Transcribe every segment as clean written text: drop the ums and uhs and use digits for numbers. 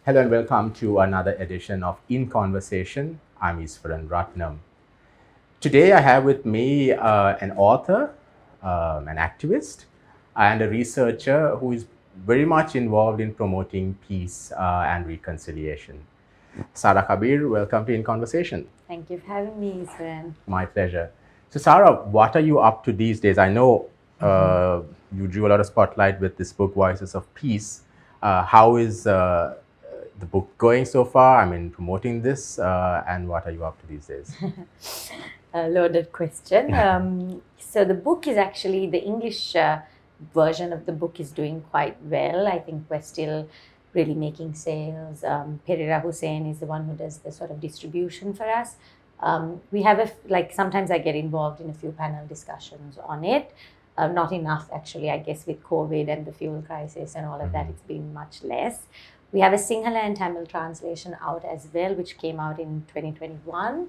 Hello and welcome to another edition of In Conversation. I'm Easwaran Rutnam. Today I have with me an author, an activist, and a researcher who is very much involved in promoting peace and reconciliation. Sarah Kabir, welcome to In Conversation. Thank you for having me, Easwaran. My pleasure. So Sarah, what are you up to these days? I know you drew a lot of spotlight with this book, Voices of Peace. How is the book going so far? I mean, promoting this, and what are you up to these days? A loaded question. So the book is actually, the English version of the book is doing quite well. I think we're still really making sales. Pereira Hussein is the one who does the sort of distribution for us. We have sometimes I get involved in a few panel discussions on it. Not enough, actually, I guess, with COVID and the fuel crisis and all of that, it's been much less. We have a Sinhala and Tamil translation out as well, which came out in 2021.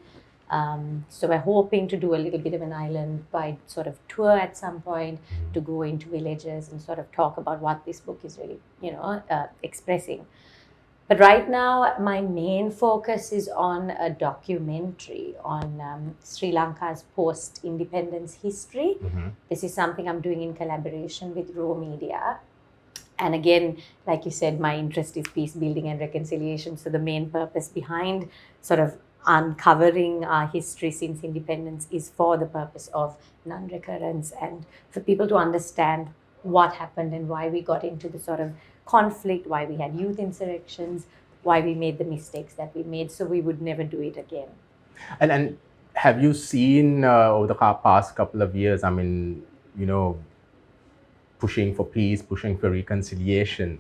So we're hoping to do a little bit of an island-wide sort of tour at some point to go into villages and sort of talk about what this book is really, expressing. But right now, my main focus is on a documentary on Sri Lanka's post-independence history. This is something I'm doing in collaboration with Raw Media. And again, like you said, my interest is peace building and reconciliation. So the main purpose behind sort of uncovering our history since independence is for the purpose of non-recurrence and for people to understand what happened and why we got into the sort of conflict, why we had youth insurrections, why we made the mistakes that we made, so we would never do it again. And have you seen over the past couple of years, I mean, pushing for peace, pushing for reconciliation,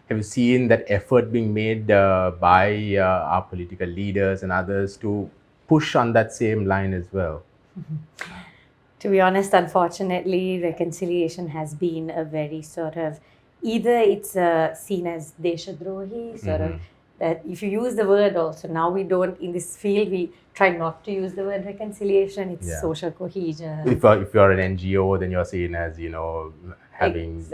have you seen that effort being made by our political leaders and others to push on that same line as well? To be honest, unfortunately, reconciliation has been a very sort of, either it's seen as deshadrohi, sort of, that if you use the word also, now we don't, in this field, we try not to use the word reconciliation, it's social cohesion. If you're an NGO, then you're seen as, having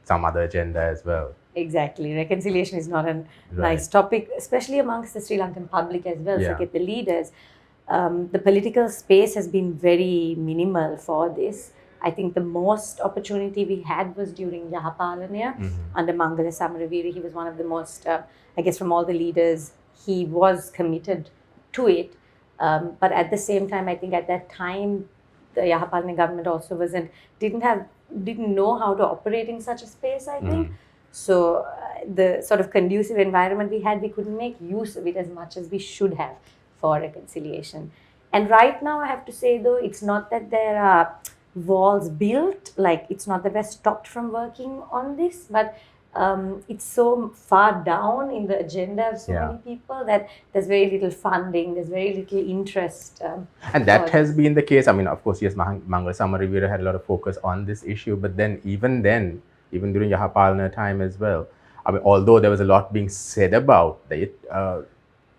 some other agenda as well. Exactly. Reconciliation is not a nice topic, especially amongst the Sri Lankan public as well. Forget the leaders. The political space has been very minimal for this. I think the most opportunity we had was during Yahapalana under Mangala Samaravira. He was one of the most, I guess, from all the leaders, he was committed to it. But at the same time, I think at that time, the Yahapalana government also didn't know how to operate in such a space, I think. So the sort of conducive environment we had, we couldn't make use of it as much as we should have for reconciliation. And right now, I have to say, though, it's not that there are walls built, like it's not that we're stopped from working on this, but it's so far down in the agenda of so many people that there's very little funding, there's very little interest. And that has been the case. I mean, of course, yes, Mangala Samaravira had a lot of focus on this issue, but then, even during Yahapalana time as well, I mean, although there was a lot being said about it,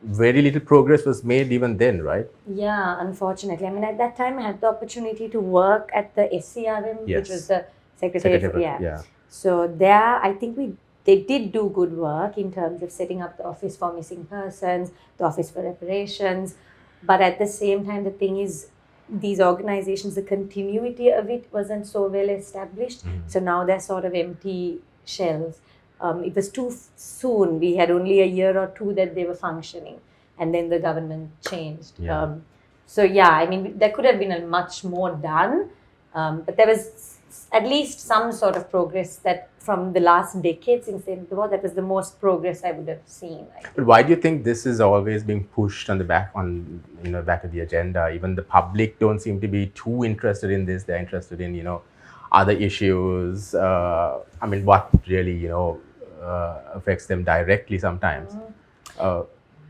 very little progress was made even then, right? Yeah, unfortunately. I mean, at that time, I had the opportunity to work at the SCRM, which was the Secretariat. So there, I think they did do good work in terms of setting up the Office for Missing Persons, the Office for Reparations. But at the same time, the thing is, these organizations, the continuity of it wasn't so well established. So now they're sort of empty shells. It was too soon. We had only a year or two that they were functioning. And then the government changed. So yeah, I mean, there could have been a much more done. But there was at least some sort of progress that from the last decade since the end of the war, that was the most progress I would have seen. But why do you think this is always being pushed on the back of the agenda? Even the public don't seem to be too interested in this. They're interested in, other issues. I mean, what really, affects them directly sometimes. So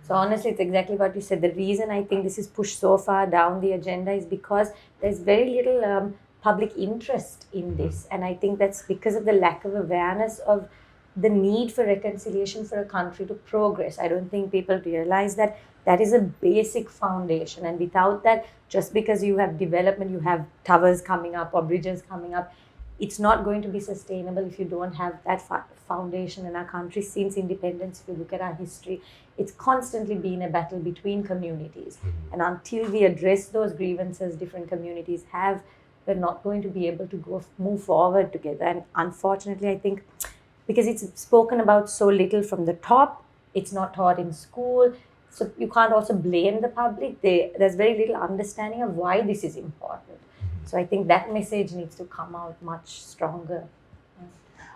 honestly, it's exactly what you said. The reason I think this is pushed so far down the agenda is because there's very little public interest in this. And I think that's because of the lack of awareness of the need for reconciliation for a country to progress. I don't think people realize that that is a basic foundation. And without that, just because you have development, you have towers coming up or bridges coming up, it's not going to be sustainable if you don't have that foundation in our country. Since independence, if you look at our history, it's constantly been a battle between communities. And until we address those grievances different communities have, we're not going to be able to move forward together. And unfortunately, I think because it's spoken about so little from the top, it's not taught in school. So you can't also blame the public. There's very little understanding of why this is important. So I think that message needs to come out much stronger.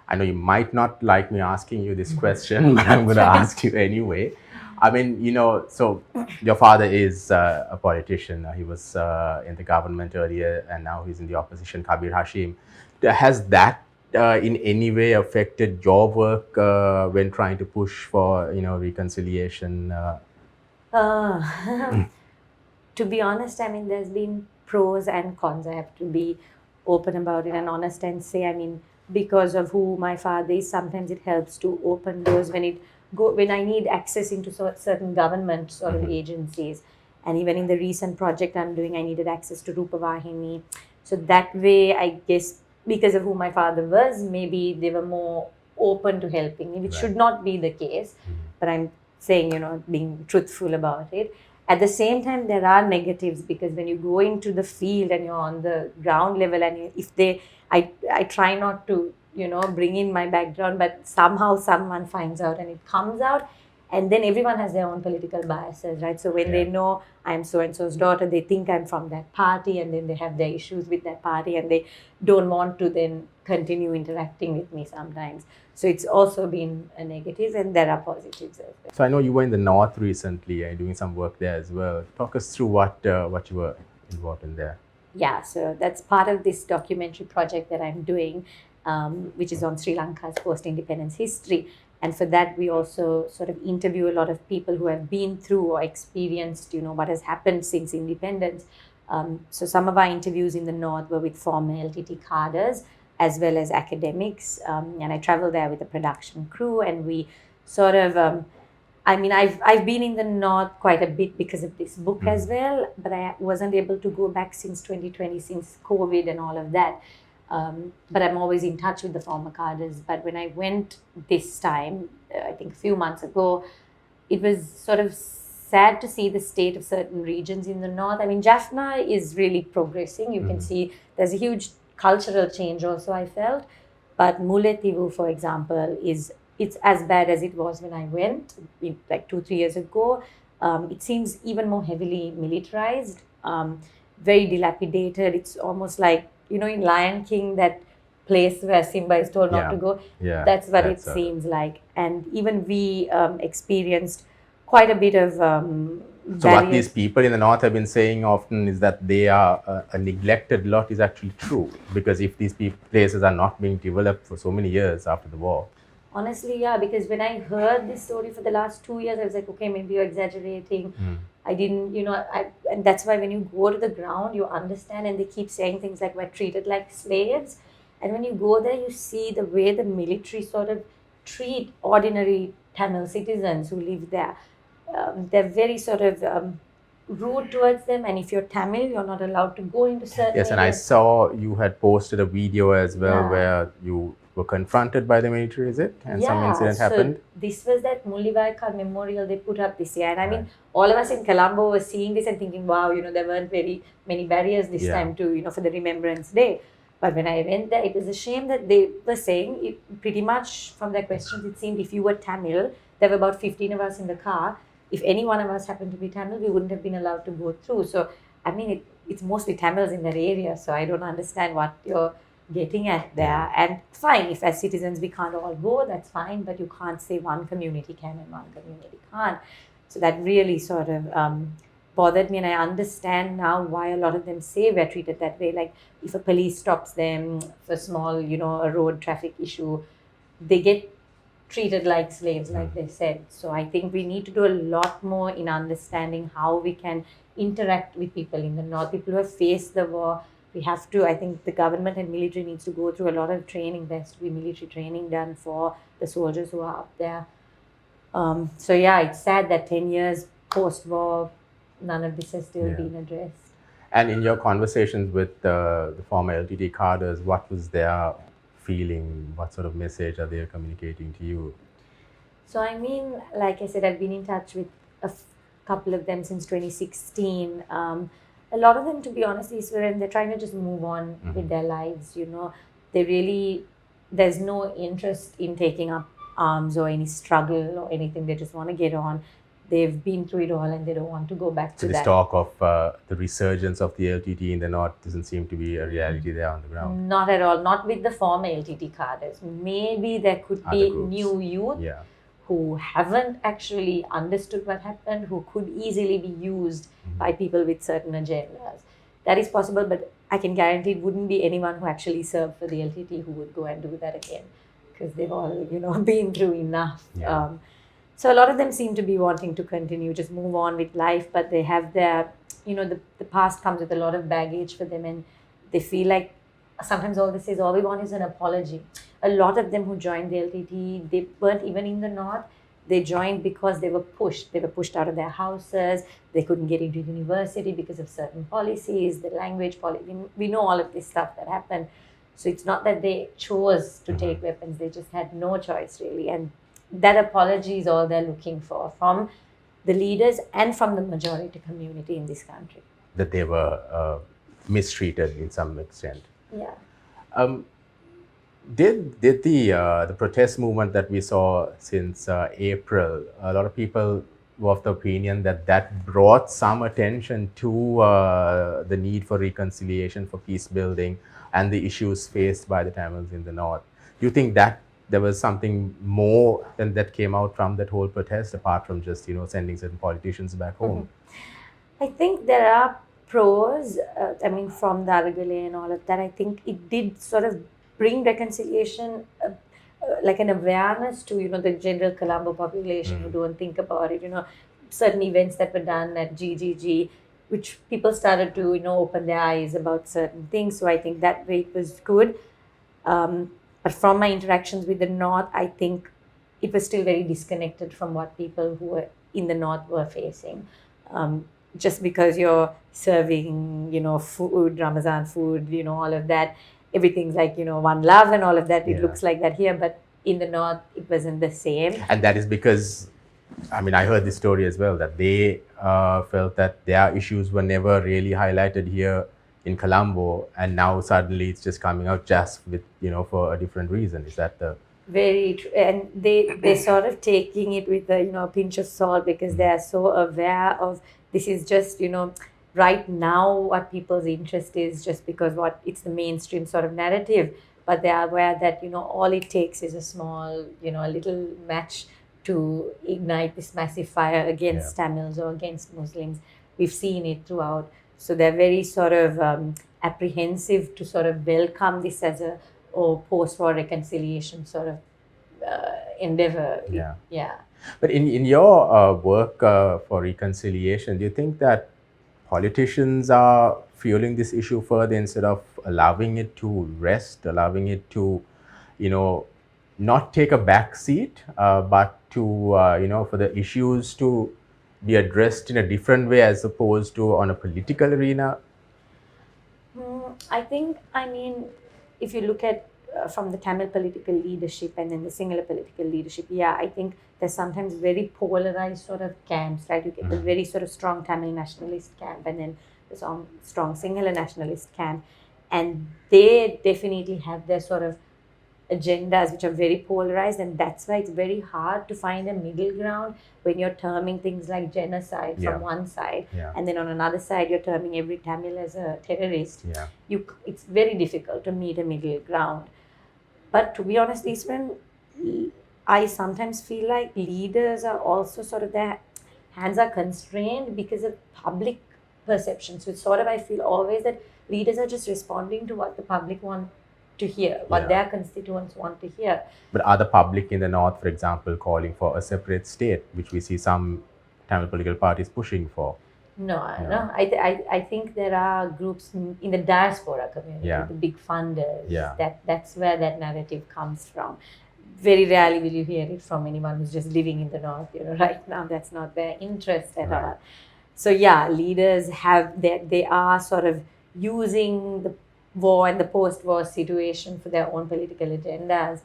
I know you might not like me asking you this question, but I'm going to ask you anyway. I mean, so your father is a politician. He was in the government earlier, and now he's in the opposition, Kabir Hashim. Has that in any way affected your work when trying to push for, reconciliation? To be honest, I mean, there's been pros and cons. I have to be open about it and honest and say, I mean, because of who my father is, sometimes it helps to open doors when I need access into certain government sort of agencies. And even in the recent project I'm doing, I needed access to Rupavahini. So that way, I guess, because of who my father was, maybe they were more open to helping me, which should not be the case. But I'm saying, being truthful about it. At the same time, there are negatives, because when you go into the field and you're on the ground level, and I try not to, bring in my background, but somehow someone finds out and it comes out, and then everyone has their own political biases, right? So when they know I'm so-and-so's daughter, they think I'm from that party, and then they have their issues with that party, and they don't want to then continue interacting with me sometimes. So it's also been a negative, and there are positives as well. So I know you were in the North recently and doing some work there as well. Talk us through what you were involved in there. Yeah, so that's part of this documentary project that I'm doing, which is on Sri Lanka's post-independence history. And for that, we also sort of interview a lot of people who have been through or experienced, what has happened since independence. So some of our interviews in the North were with former LTT cadres, as well as academics. And I traveled there with a production crew, and we sort of, I've been in the North quite a bit because of this book as well, but I wasn't able to go back since 2020, since COVID and all of that. But I'm always in touch with the former cadres. But when I went this time, I think a few months ago, it was sort of sad to see the state of certain regions in the North. I mean, Jaffna is really progressing. You can see there's a huge cultural change also, I felt. But Mullaitivu, for example, it's as bad as it was when I went, like 2-3 years ago. It seems even more heavily militarized, very dilapidated. It's almost like, in Lion King, that place where Simba is told not to go. Yeah, that's what it seems like. And even we experienced quite a bit of So what these people in the North have been saying often is that they are a neglected lot is actually true, because if these places are not being developed for so many years after the war. Honestly, yeah, because when I heard this story for the last 2 years, I was like, okay, maybe you're exaggerating. I didn't, and that's why when you go to the ground, you understand, and they keep saying things like we're treated like slaves. And when you go there, you see the way the military sort of treat ordinary Tamil citizens who live there. They're very sort of rude towards them, and if you're Tamil, you're not allowed to go into certain areas. And I saw you had posted a video as well where you were confronted by the military, is it? And some incident happened? This was that Mullaitivu memorial they put up this year. And I mean, all of us in Colombo were seeing this and thinking, wow, there weren't very many barriers this time to, for the Remembrance Day. But when I went there, it was a shame that they were saying, pretty much from their questions, it seemed if you were Tamil, there were about 15 of us in the car. If any one of us happened to be Tamil, we wouldn't have been allowed to go through. So, I mean, it's mostly Tamils in that area. So I don't understand what you're getting at there. And fine, if as citizens we can't all go, that's fine. But you can't say one community can and one community can't. So that really sort of bothered me. And I understand now why a lot of them say we're treated that way. Like if a police stops them for small, a road traffic issue, they get treated like slaves, like they said. So I think we need to do a lot more in understanding how we can interact with people in the North, people who have faced the war. We have to, I think the government and military needs to go through a lot of training. There has to be military training done for the soldiers who are up there. So yeah, it's sad that 10 years post-war, none of this has still been addressed. And in your conversations with the former LTT cadres, what was their feeling? What sort of message are they communicating to you? So, I mean, like I said, I've been in touch with couple of them since 2016. A lot of them, to be honest, Easwaran, they're trying to just move on with their lives. They really, there's no interest in taking up arms or any struggle or anything. They just want to get on. They've been through it all and they don't want to go back So to this that. talk of the resurgence of the LTT in the north doesn't seem to be a reality there on the ground. Not at all. Not with the former LTT cadres. Maybe there could be new youth who haven't actually understood what happened, who could easily be used by people with certain agendas. That is possible, but I can guarantee it wouldn't be anyone who actually served for the LTT who would go and do that again, because they've all, been through enough. Yeah. So a lot of them seem to be wanting to continue, just move on with life, but they have their, the past comes with a lot of baggage for them, and they feel like sometimes all this is, all we want is an apology. A lot of them who joined the LTT, they weren't even in the north. They joined because they were pushed. They were pushed out of their houses. They couldn't get into university because of certain policies, the language policy. We know all of this stuff that happened. So it's not that they chose to take weapons. They just had no choice, really. And that apology is all they're looking for from the leaders and from the majority community in this country. That they were mistreated in some extent. Yeah. Did the protest movement that we saw since April, a lot of people were of the opinion that brought some attention to the need for reconciliation, for peace building, and the issues faced by the Tamils in the north. Do you think that there was something more than that came out from that whole protest, apart from just sending certain politicians back home? I think there are pros. From the Aragale and all of that, I think it did sort of bring reconciliation, like an awareness to the general Colombo population who don't think about it. Certain events that were done at GGG, which people started to open their eyes about certain things. So I think that way it was good. But from my interactions with the north, I think it was still very disconnected from what people who were in the north were facing. Just because you're serving, food, Ramazan food, all of that, everything's like, one love and all of that. It looks like that here, but in the north, it wasn't the same. And that is because, I heard this story as well, that they felt that their issues were never really highlighted here in Colombo, and now suddenly it's just coming out just with, for a different reason. Is that the... Very true. And they're sort of taking it with a pinch of salt, because they are so aware of this is just, right now what people's interest is, just because it's the mainstream sort of narrative. But they are aware that, all it takes is a small, a little match to ignite this massive fire against Tamils or against Muslims. We've seen it throughout. So they're very sort of apprehensive to sort of welcome this as a post-war reconciliation sort of endeavor. Yeah. But in your work for reconciliation, do you think that politicians are fueling this issue further instead of allowing it to rest, allowing it to, not take a back seat, but to, for the issues to be addressed in a different way as opposed to on a political arena? I think, if you look at from the Tamil political leadership and then the Sinhala political leadership, I think there's sometimes very polarized sort of camps, right? You get the very sort of strong Tamil nationalist camp and then the strong Sinhala nationalist camp. And they definitely have their sort of agendas which are very polarized, and that's why it's very hard to find a middle ground when you're terming things like genocide from one side, and then on another side you're terming every Tamil as a terrorist. It's very difficult to meet a middle ground. But to be honest, Eastman, I sometimes feel like leaders are also sort of, their hands are constrained because of public perception. So it's sort of, I feel always that leaders are just responding to what the public want to hear, what their constituents want to hear. But are the public in the north, for example, calling for a separate state, which we see some Tamil political parties pushing for? No. I think there are groups in the diaspora community, the big funders. That's where that narrative comes from. Very rarely will you hear it from anyone who's just living in the north. Right now, that's not their interest at all. So yeah, leaders have they are sort of using the war and the post-war situation for their own political agendas.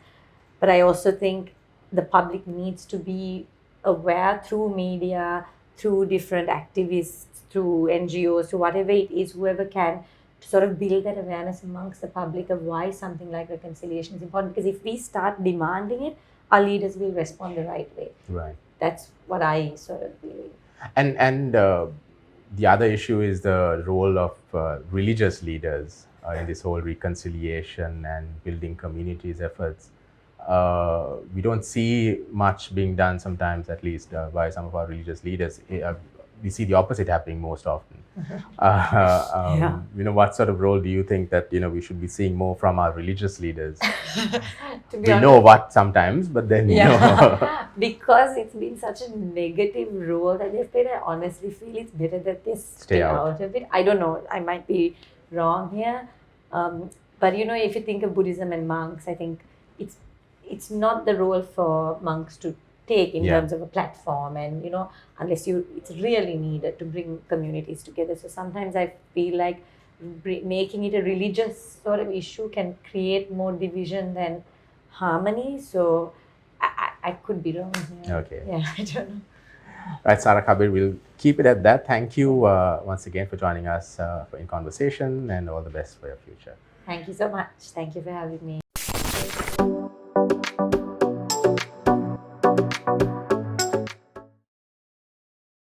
But I also think the public needs to be aware through media, through different activists, through NGOs, through whatever it is, whoever can, to sort of build that awareness amongst the public of why something like reconciliation is important. Because if we start demanding it, our leaders will respond the right way. Right. That's what I sort of believe. And the other issue is the role of religious leaders in this whole reconciliation and building communities efforts. We don't see much being done sometimes, at least by some of our religious leaders. We see the opposite happening most often. Yeah. What sort of role do you think that we should be seeing more from our religious leaders? To be We honest, know what sometimes, but then because it's been such a negative role that they've played, I honestly feel it's better that they stay out of it. I don't know, I might be wrong here. But if you think of Buddhism and monks, I think it's not the role for monks to take in terms of a platform, and unless it's really needed to bring communities together. So sometimes I feel like making it a religious sort of issue can create more division than harmony. So I could be wrong here. Okay. Yeah, I don't know. Right, Sarah, Kabir, we'll keep it at that. Thank you once again for joining us in conversation, and all the best for your future. Thank you so much. Thank you for having me.